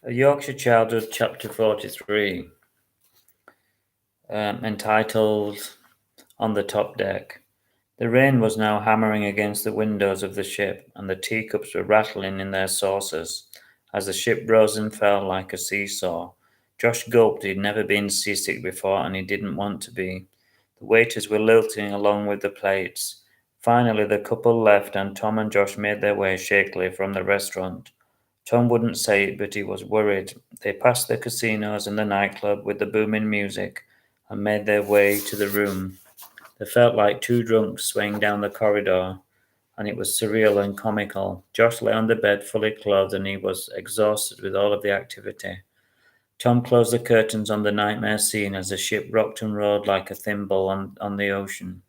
A Yorkshire Childhood, Chapter 43, entitled On the Top Deck. The rain was now hammering against the windows of the ship, and the teacups were rattling in their saucers as the ship rose and fell like a seesaw. Josh gulped. He'd never been seasick before, and he didn't want to be. The waiters were lilting along with the plates. Finally, the couple left, and Tom and Josh made their way shakily from the restaurant. Tom wouldn't say it, but he was worried. They passed the casinos and the nightclub with the booming music and made their way to the room. They felt like two drunks swaying down the corridor, and it was surreal and comical. Josh lay on the bed fully clothed, and he was exhausted with all of the activity. Tom closed the curtains on the nightmare scene as the ship rocked and rolled like a thimble on the ocean.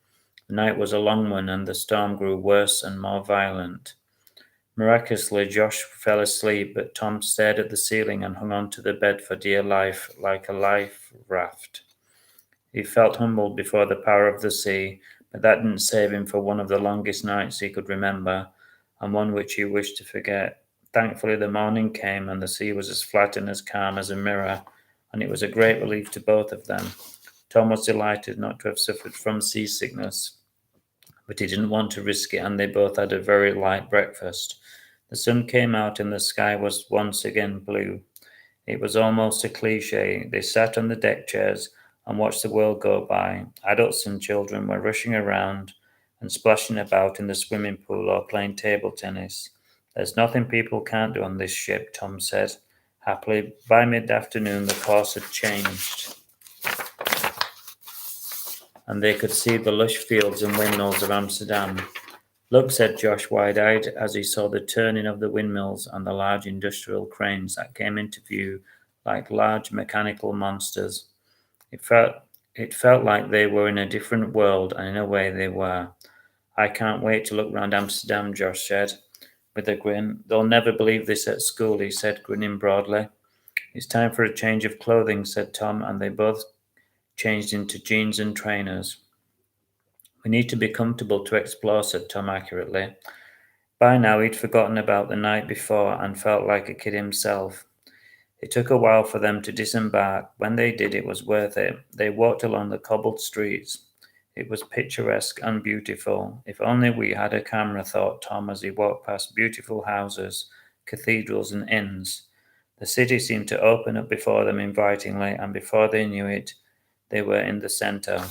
The night was a long one, and the storm grew worse and more violent. Miraculously, Josh fell asleep, but Tom stared at the ceiling and hung on to the bed for dear life, like a life raft. He felt humbled before the power of the sea, but that didn't save him for one of the longest nights he could remember, and one which he wished to forget. Thankfully, the morning came, and the sea was as flat and as calm as a mirror, and it was a great relief to both of them. Tom was delighted not to have suffered from seasickness, but he didn't want to risk it, and they both had a very light breakfast. The sun came out, and the sky was once again blue. It was almost a cliche. They sat on the deck chairs and watched the world go by. Adults and children were rushing around and splashing about in the swimming pool or playing table tennis. There's nothing people can't do on this ship, Tom said. Happily, by mid-afternoon, the course had changed, and they could see the lush fields and windmills of Amsterdam. Look, said Josh, wide-eyed, as he saw the turning of the windmills and the large industrial cranes that came into view like large mechanical monsters. It felt like they were in a different world, and in a way they were. I can't wait to look round Amsterdam, Josh said, with a grin. They'll never believe this at school, he said, grinning broadly. It's time for a change of clothing, said Tom, and they both changed into jeans and trainers. We need to be comfortable to explore, said Tom accurately. By now he'd forgotten about the night before and felt like a kid himself. It took a while for them to disembark. When they did, it was worth it. They walked along the cobbled streets. It was picturesque and beautiful. If only we had a camera, thought Tom as he walked past beautiful houses, cathedrals, and inns. The city seemed to open up before them invitingly, and before they knew it, they were in the centre.